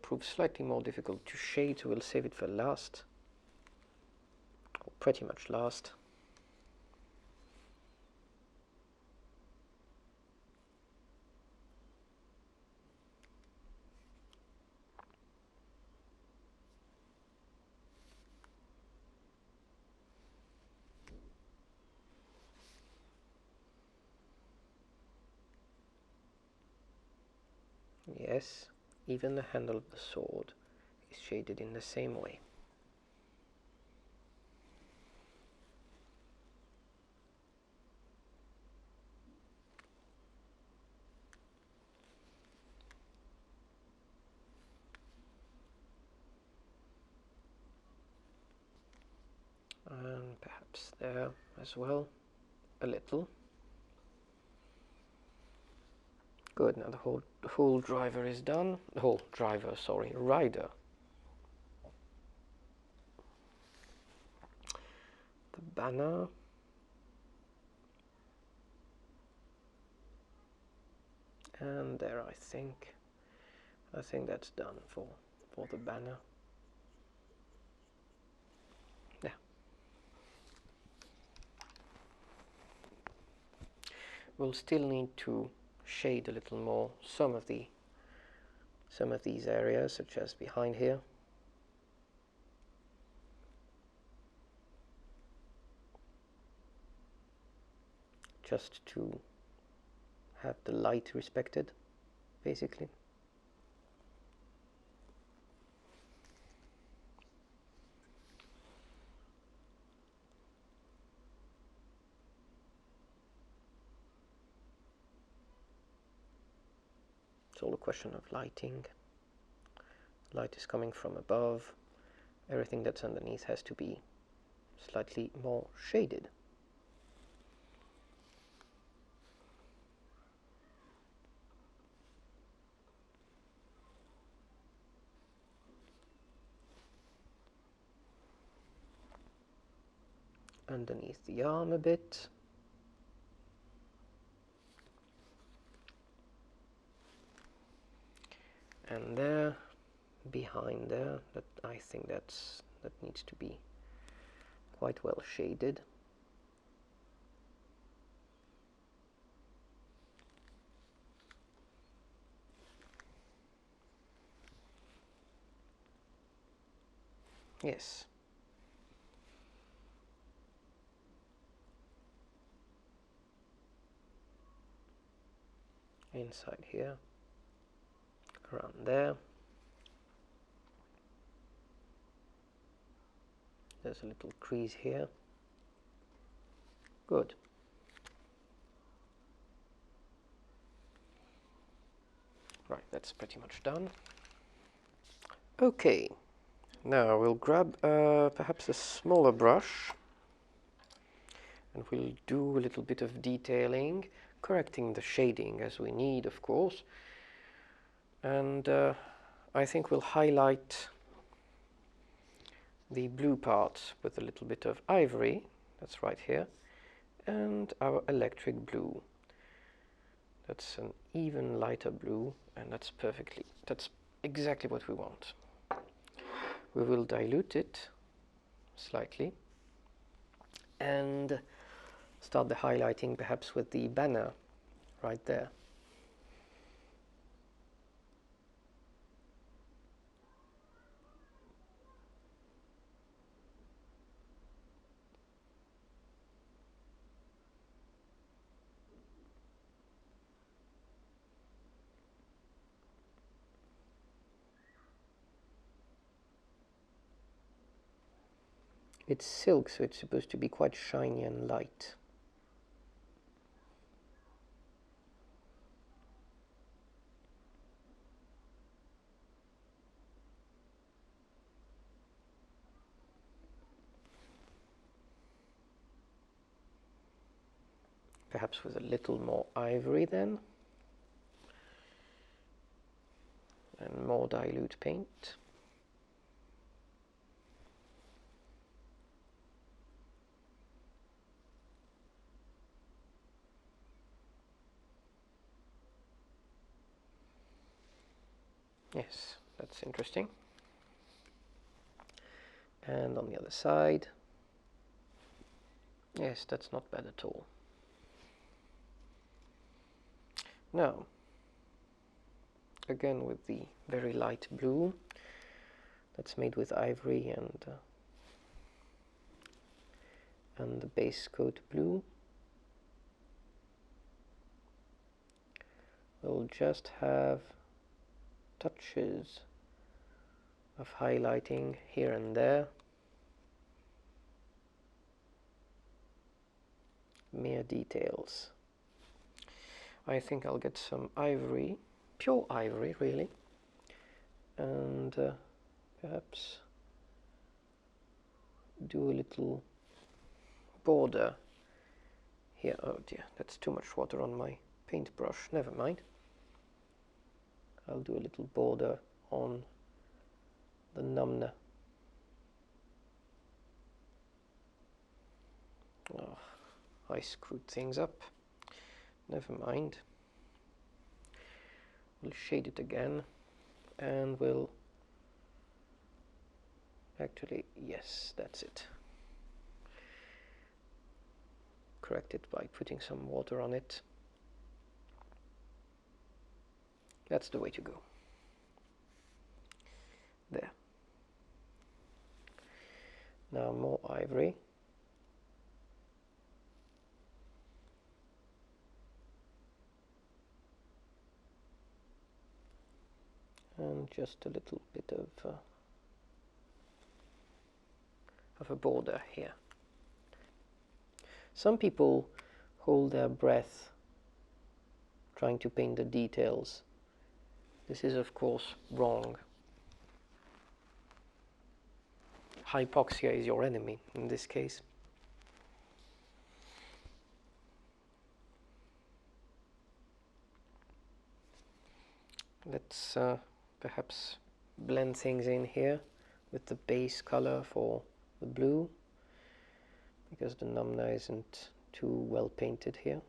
prove slightly more difficult to shade, so we'll save it for last, or pretty much last. Yes, even the handle of the sword is shaded in the same way. And perhaps there as well, a little. Good, now the whole driver is done. The whole driver, sorry, rider. The banner. And there, I think that's done for the banner. Yeah. We'll still need to shade a little more some of these areas, such as behind here. Just to have the light respected, basically. It's all a question of lighting. Light is coming from above. Everything that's underneath has to be slightly more shaded. Underneath the arm a bit. And there, behind there, that I think that needs to be quite well shaded. Yes. Inside here, around there. There's a little crease here. Good. Right, that's pretty much done. Okay, now we'll grab perhaps a smaller brush, and we'll do a little bit of detailing, correcting the shading as we need, of course. And I think we'll highlight the blue part with a little bit of ivory, that's right here, and our electric blue. That's an even lighter blue, and that's exactly what we want. We will dilute it slightly and start the highlighting perhaps with the banner right there. It's silk, so it's supposed to be quite shiny and light. Perhaps with a little more ivory then, and more dilute paint. Yes, that's interesting. And on the other side, yes, that's not bad at all. Now, again with the very light blue, that's made with ivory and the base coat blue. We'll just have touches of highlighting here and there, mere details. I think I'll get some ivory, pure ivory really, and perhaps do a little border here. Oh dear, that's too much water on my paintbrush, never mind. I'll do a little border on the numner. Oh, I screwed things up. Never mind. We'll shade it again and we'll actually, yes, that's it. Correct it by putting some water on it. That's the way to go. There. Now more ivory. And just a little bit of a border here. Some people hold their breath trying to paint the details. This is of course wrong. Hypoxia is your enemy in this case. Let's perhaps blend things in here with the base color for the blue, because the numner isn't too well painted here.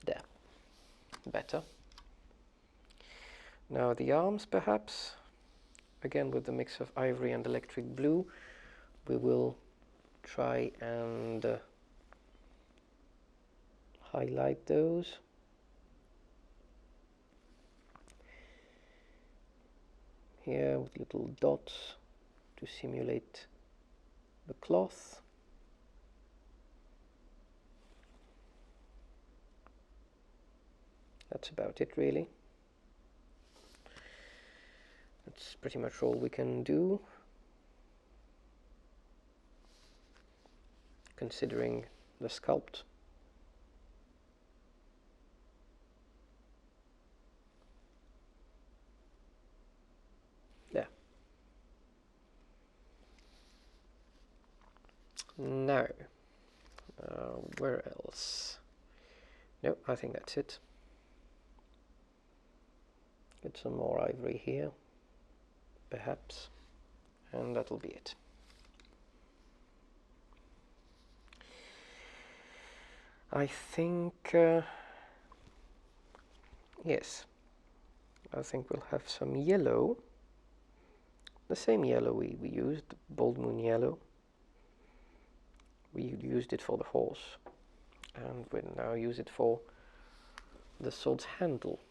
There, better. Now the arms, perhaps, again with the mix of ivory and electric blue, we will try and highlight those. Here with little dots to simulate the cloth. That's about it really. That's pretty much all we can do, considering the sculpt. There. Now, where else? No, I think that's it. Get some more ivory here, perhaps, and that'll be it. I think, yes, I think we'll have some yellow, the same yellow we used, Bold Moon yellow. We used it for the horse, and we'll now use it for the sword's handle.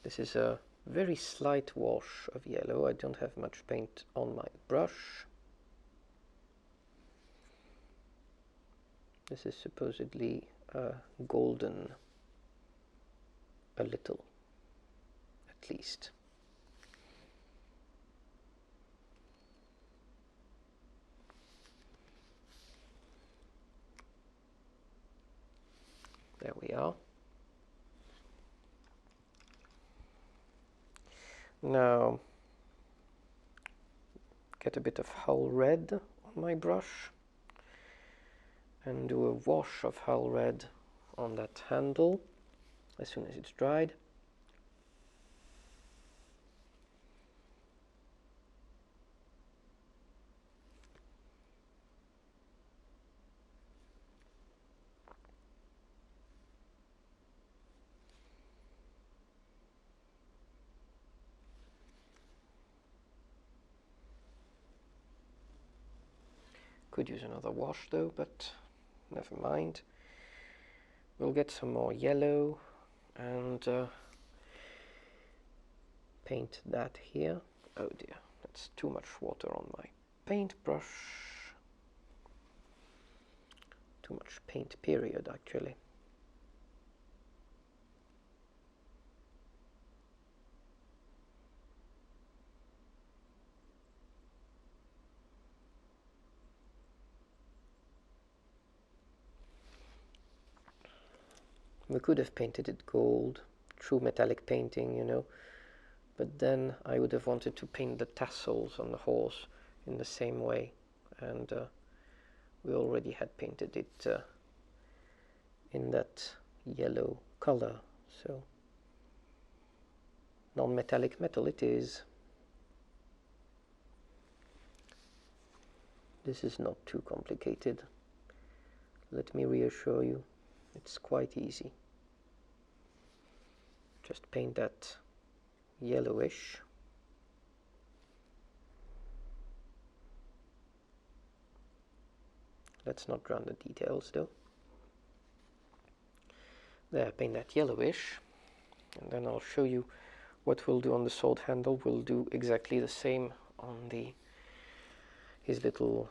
This is a very slight wash of yellow. I don't have much paint on my brush. This is supposedly golden, a little, at least. There we are. Now, get a bit of hull red on my brush and do a wash of hull red on that handle as soon as it's dried. Could use another wash though, but never mind. We'll get some more yellow and paint that here. Oh dear, that's too much water on my paintbrush. Too much paint period actually. We could have painted it gold, true metallic painting, you know, but then I would have wanted to paint the tassels on the horse in the same way, and we already had painted it in that yellow color, so non-metallic metal it is. This is not too complicated. Let me reassure you, it's quite easy. Just paint that yellowish. Let's not run the details though. There, paint that yellowish, and then I'll show you what we'll do on the sword handle. We'll do exactly the same on his little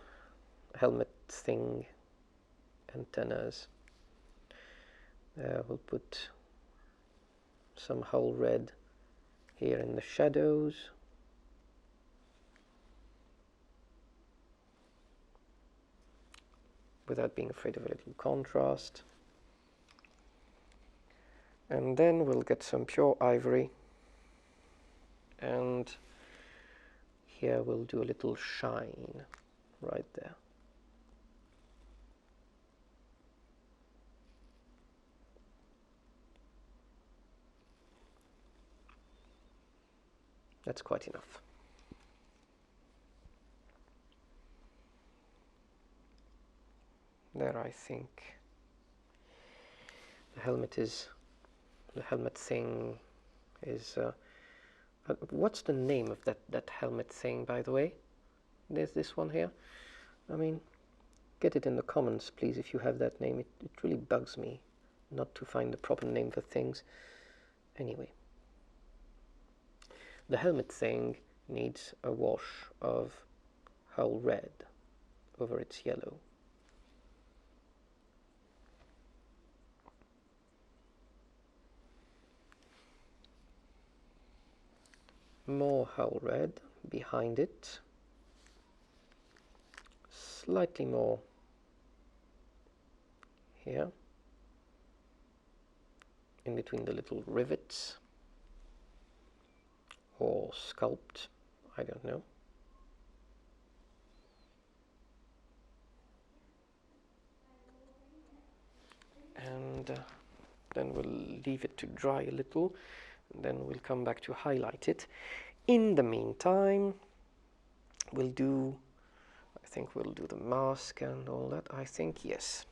helmet thing, antennas. We'll put some hull red here in the shadows. Without being afraid of a little contrast. And then we'll get some pure ivory, and here we'll do a little shine right there. That's quite enough. There, I think the helmet thing is what's the name of that helmet thing, by the way? There's this one here. I mean, get it in the comments please if you have that name. It really bugs me not to find the proper name for things. Anyway, the helmet thing needs a wash of hull red over its yellow. More hull red behind it, slightly more here, in between the little rivets, or sculpt, I don't know. And then we'll leave it to dry a little, and then we'll come back to highlight it. In the meantime, I think we'll do the mask and all that. I think, yes.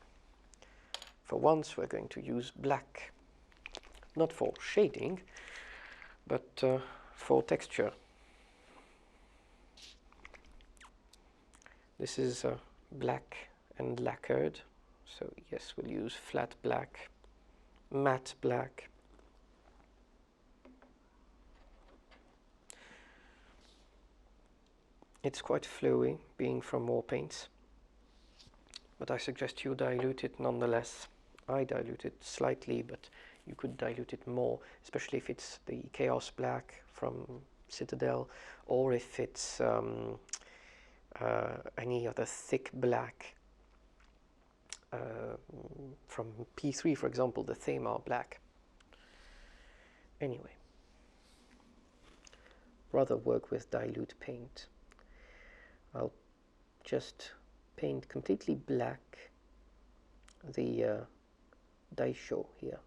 For once we're going to use black, not for shading, but for texture. This is black and lacquered, so yes, we'll use flat black, matte black. It's quite flowy, being from more paints, but I suggest you dilute it nonetheless. I dilute it slightly, but you could dilute it more, especially if it's the Chaos Black from Citadel, or if it's any other thick black from P3, for example, the Thamar Black. Anyway, rather work with dilute paint. I'll just paint completely black the daisho here.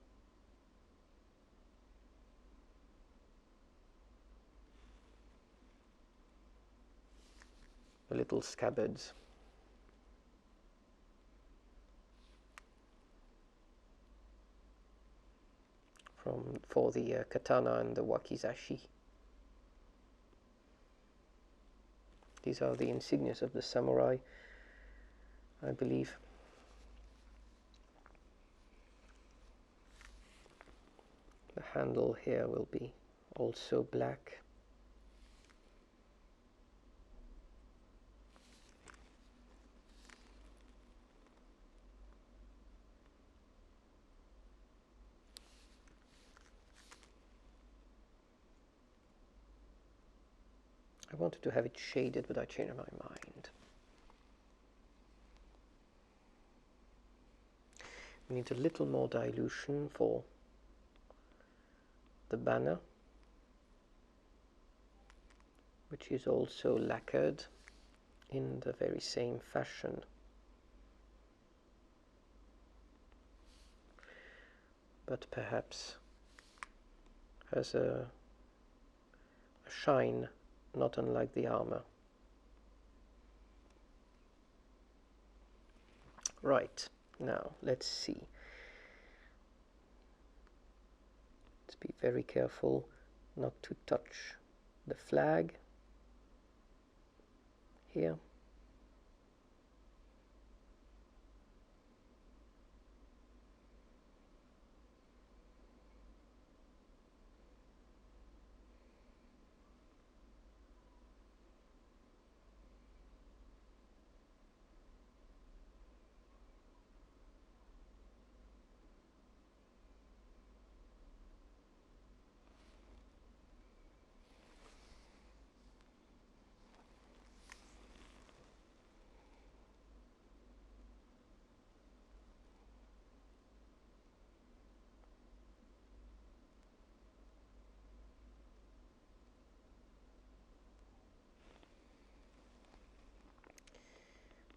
The little scabbards. For the katana and the wakizashi. These are the insignias of the samurai. I believe. The handle here will be also black. I wanted to have it shaded, but I changed my mind. We need a little more dilution for the banner, which is also lacquered in the very same fashion. But perhaps has a shine not unlike the armor. Right, now let's see. Let's be very careful not to touch the flag here.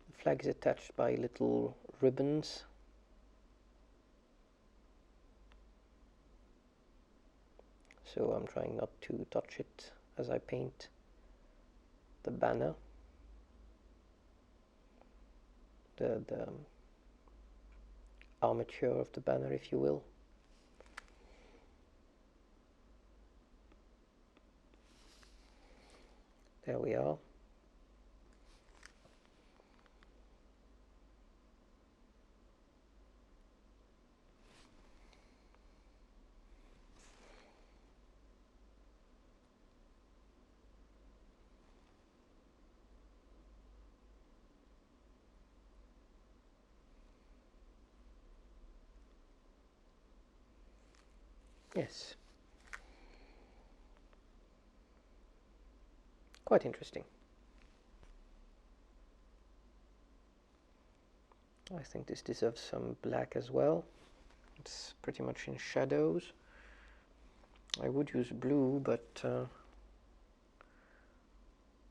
The flag is attached by little ribbons. So I'm trying not to touch it as I paint the banner. The armature of the banner, if you will. There we are. Yes. Quite interesting. I think this deserves some black as well. It's pretty much in shadows. I would use blue, but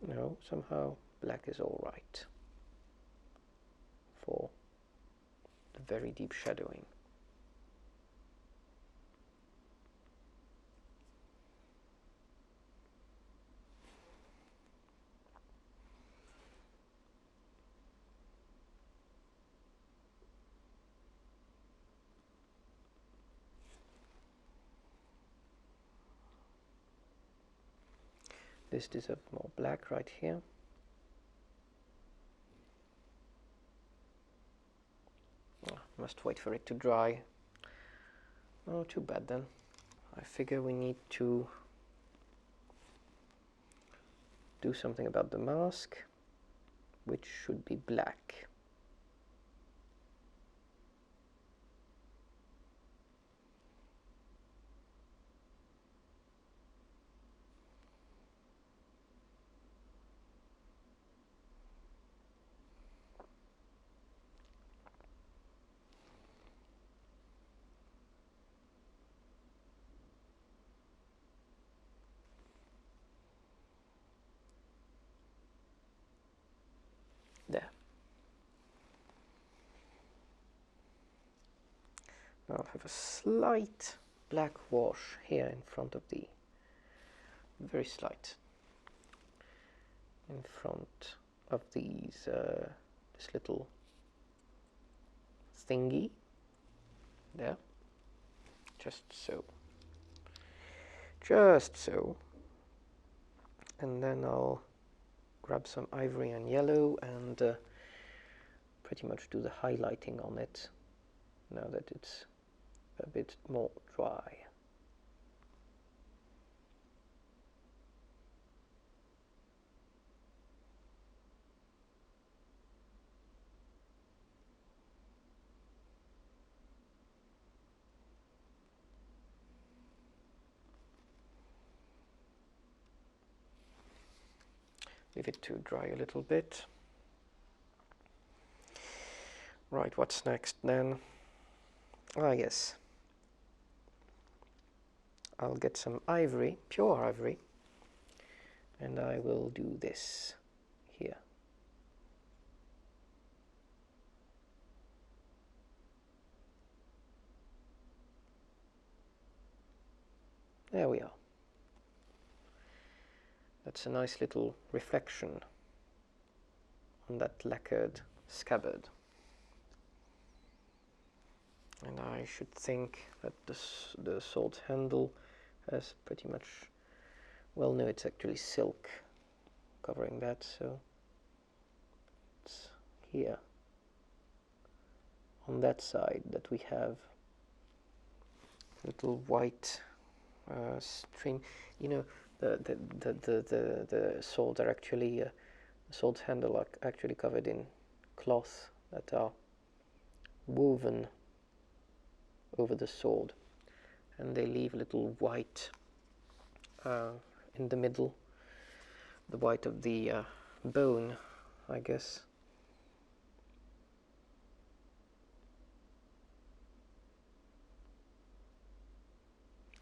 no, somehow black is all right for the very deep shadowing. This deserves more black right here. Oh, must wait for it to dry. Oh, too bad then. I figure we need to do something about the mask, which should be black. There. Now I'll have a slight black wash here in front of the, very slight, in front of these, this little thingy, there, just so, and then I'll grab some ivory and yellow and pretty much do the highlighting on it now that it's a bit more dry. Leave it to dry a little bit. Right, what's next then? Ah, yes. I'll get some ivory, pure ivory, and I will do this here. There we are. That's a nice little reflection on that lacquered scabbard. And I should think that the sword handle has pretty much, well, no, it's actually silk covering that, so it's here on that side that we have little white string. You know, the swords are actually the sword handle are actually covered in cloth that are woven over the sword, and they leave a little white in the middle, the white of the bone, I guess.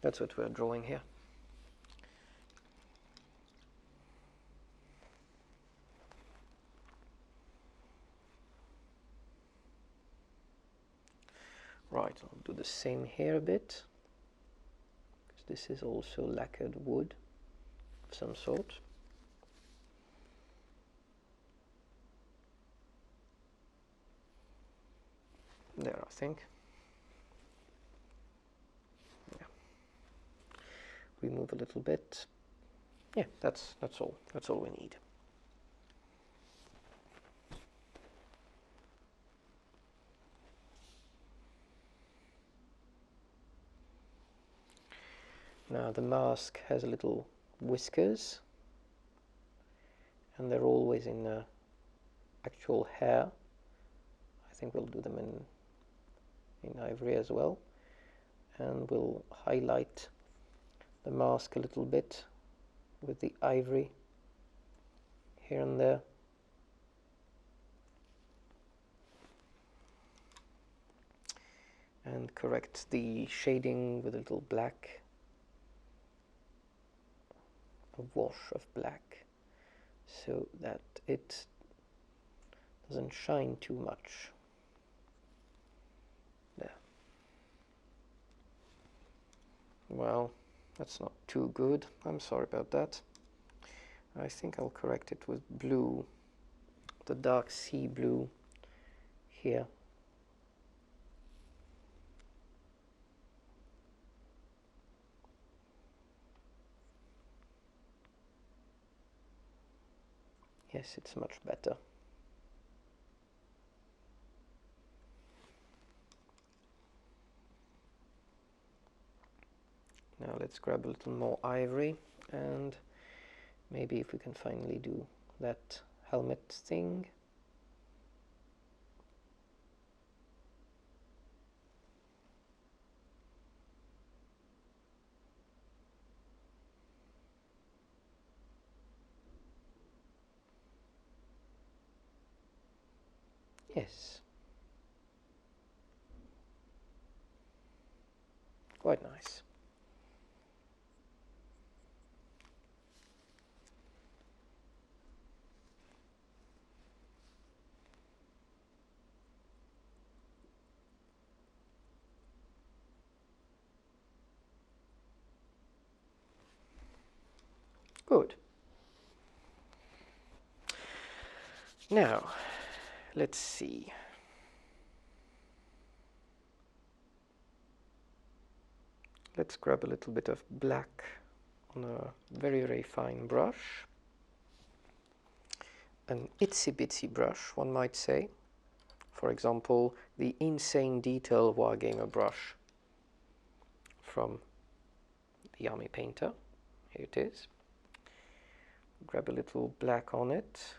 That's what we're drawing here. Right, I'll do the same here a bit, because this is also lacquered wood of some sort. There, I think. Yeah. Remove a little bit. Yeah, that's all. That's all we need. Now the mask has a little whiskers, and they're always in actual hair. I think we'll do them in ivory as well, and we'll highlight the mask a little bit with the ivory here and there. And correct the shading with a little black, a wash of black, so that it doesn't shine too much. There. Well, that's not too good. I'm sorry about that. I think I'll correct it with blue, the dark sea blue here. Yes, it's much better. Now let's grab a little more ivory, and maybe if we can finally do that helmet thing. Yes. Quite nice. Good. Now, let's see. Let's grab a little bit of black on a very, very fine brush. An itsy bitsy brush, one might say. For example, the Insane Detail Wargamer brush from the Army Painter. Here it is. Grab a little black on it.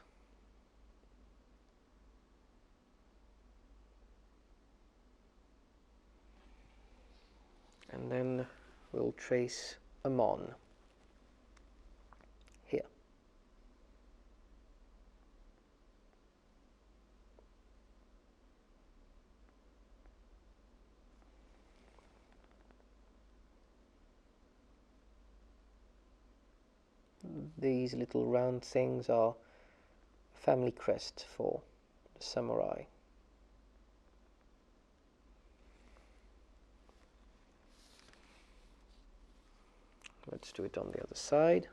And then we'll trace a mon here. These little round things are family crest for the samurai. Let's do it on the other side.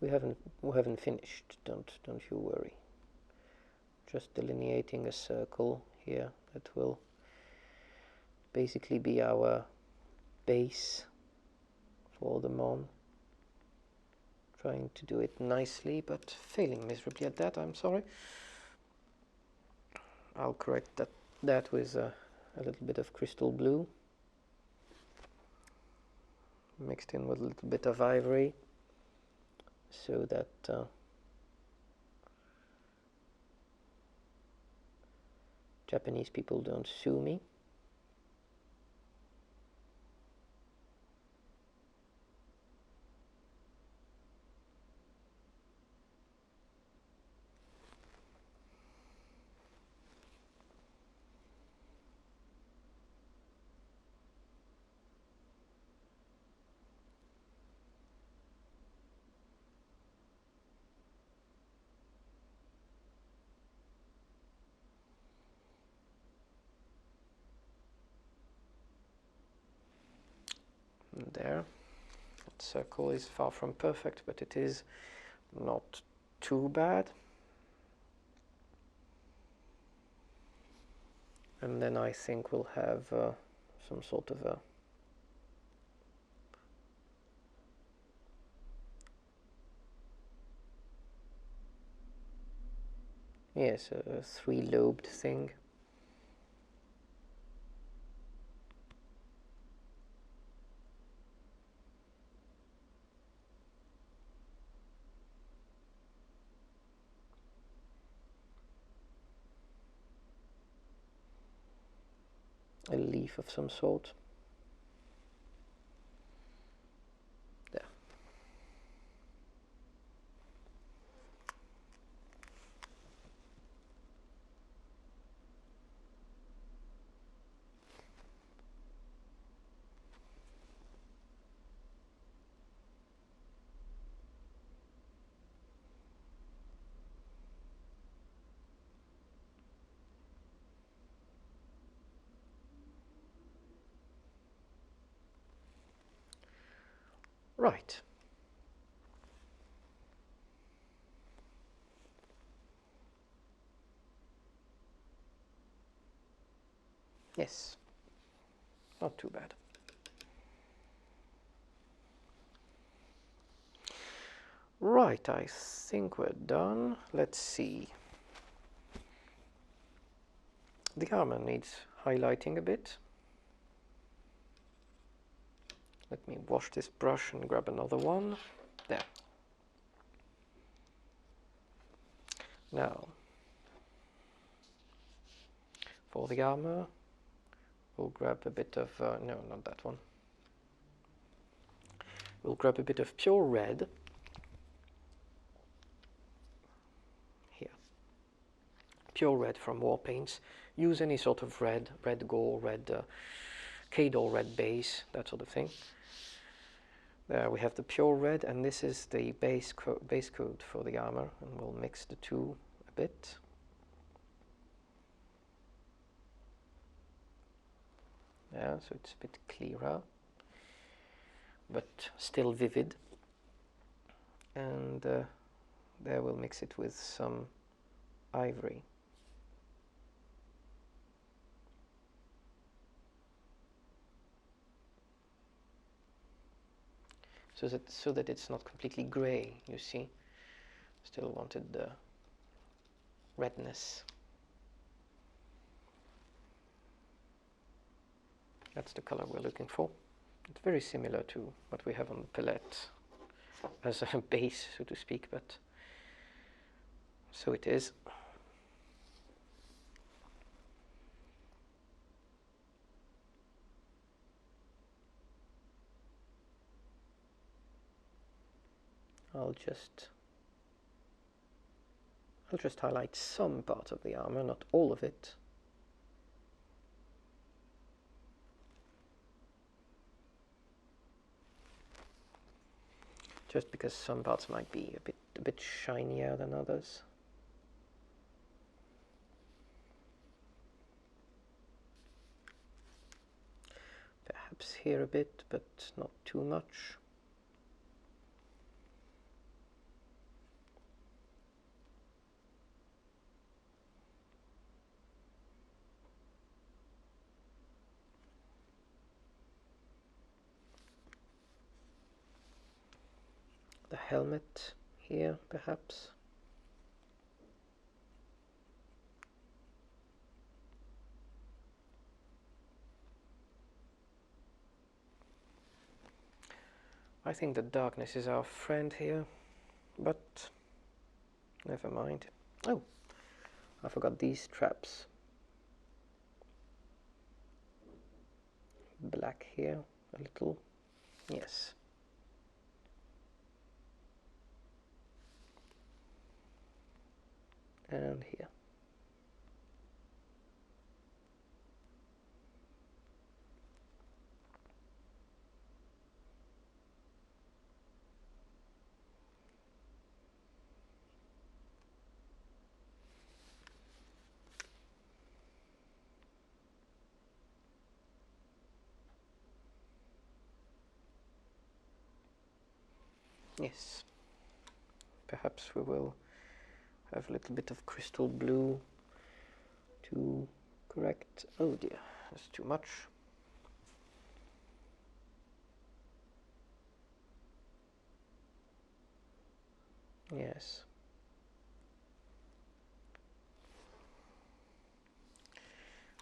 We haven't finished. Don't you worry. Just delineating a circle here that will basically be our base for the mon. Trying to do it nicely, but failing miserably at that. I'm sorry. I'll correct that with a little bit of crystal blue, mixed in with a little bit of ivory, so that Japanese people don't sue me. There. That circle is far from perfect, but it is not too bad. And then I think we'll have some sort of a three-lobed thing. A leaf of some sort. There. Right. Yes. Not too bad. Right, I think we're done. Let's see. The armor needs highlighting a bit. Let me wash this brush and grab another one. There. Now, for the armor, we'll grab a bit of, no, not that one. We'll grab a bit of pure red. Here. Pure red from War Paints. Use any sort of red gore, red Cador red base, that sort of thing. There we have the pure red, and this is the base coat for the armor, and we'll mix the two a bit. Yeah, so it's a bit clearer, but still vivid. And there we'll mix it with some ivory. So that it's not completely grey, you see. Still wanted the redness. That's the color we're looking for. It's very similar to what we have on the palette as a base, so to speak, but so it is. I'll just highlight some part of the armor, not all of it. Just because some parts might be a bit shinier than others. Perhaps here a bit, but not too much. The helmet here, perhaps. I think the darkness is our friend here, but never mind. Oh, I forgot these traps. Black here, a little. Yes. And here. Yes. Perhaps we will have a little bit of crystal blue to correct. Oh dear, that's too much. Yes.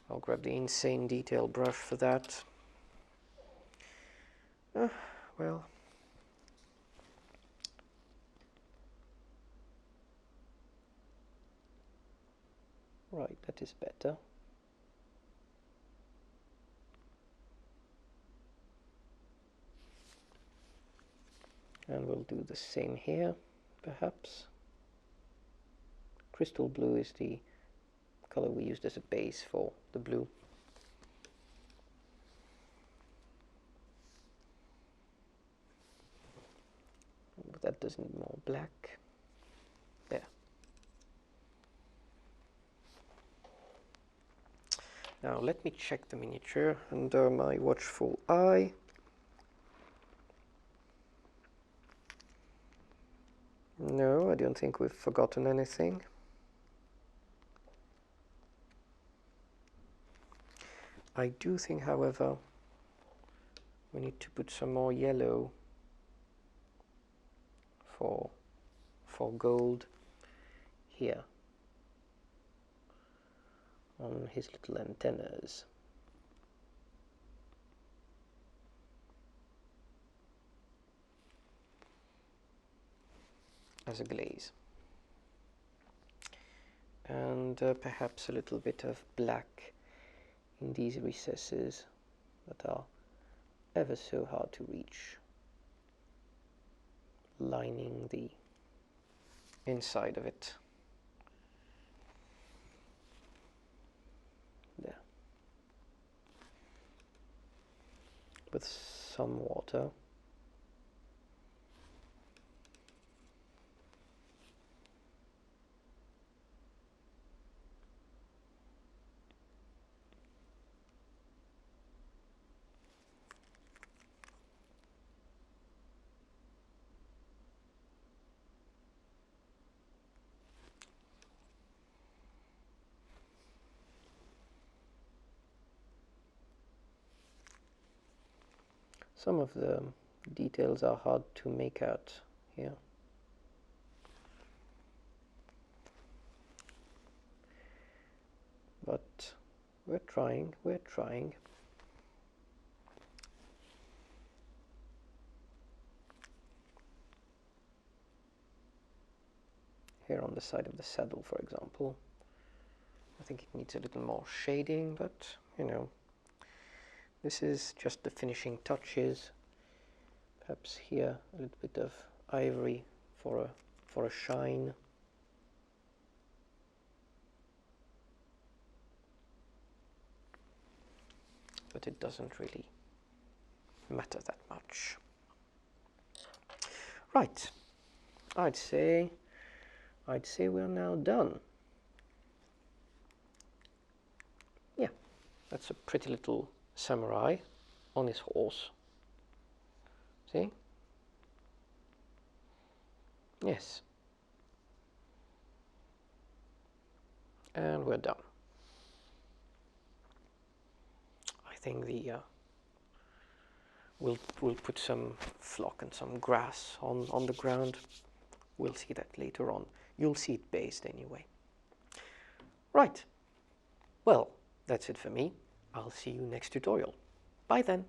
I'll grab the insane detail brush for that. Well. Right, that is better. And we'll do the same here, perhaps. Crystal blue is the color we used as a base for the blue. But that does need more black. There. Now let me check the miniature under my watchful eye. No, I don't think we've forgotten anything. I do think, however, we need to put some more yellow for gold here on his little antennas. As a glaze. And perhaps a little bit of black in these recesses that are ever so hard to reach, lining the inside of it. There. With some water. Some of the details are hard to make out here. But we're trying. here on the side of the saddle, for example. I think it needs a little more shading, but you know, this is just the finishing touches. Perhaps here a little bit of ivory for a shine. But it doesn't really matter that much. Right, I'd say we're now done. Yeah, that's a pretty little samurai on his horse. See? Yes. And we're done. I think we'll put some flock and some grass on the ground. We'll see that later on. You'll see it based anyway. Right. Well, that's it for me. I'll see you next tutorial. Bye then.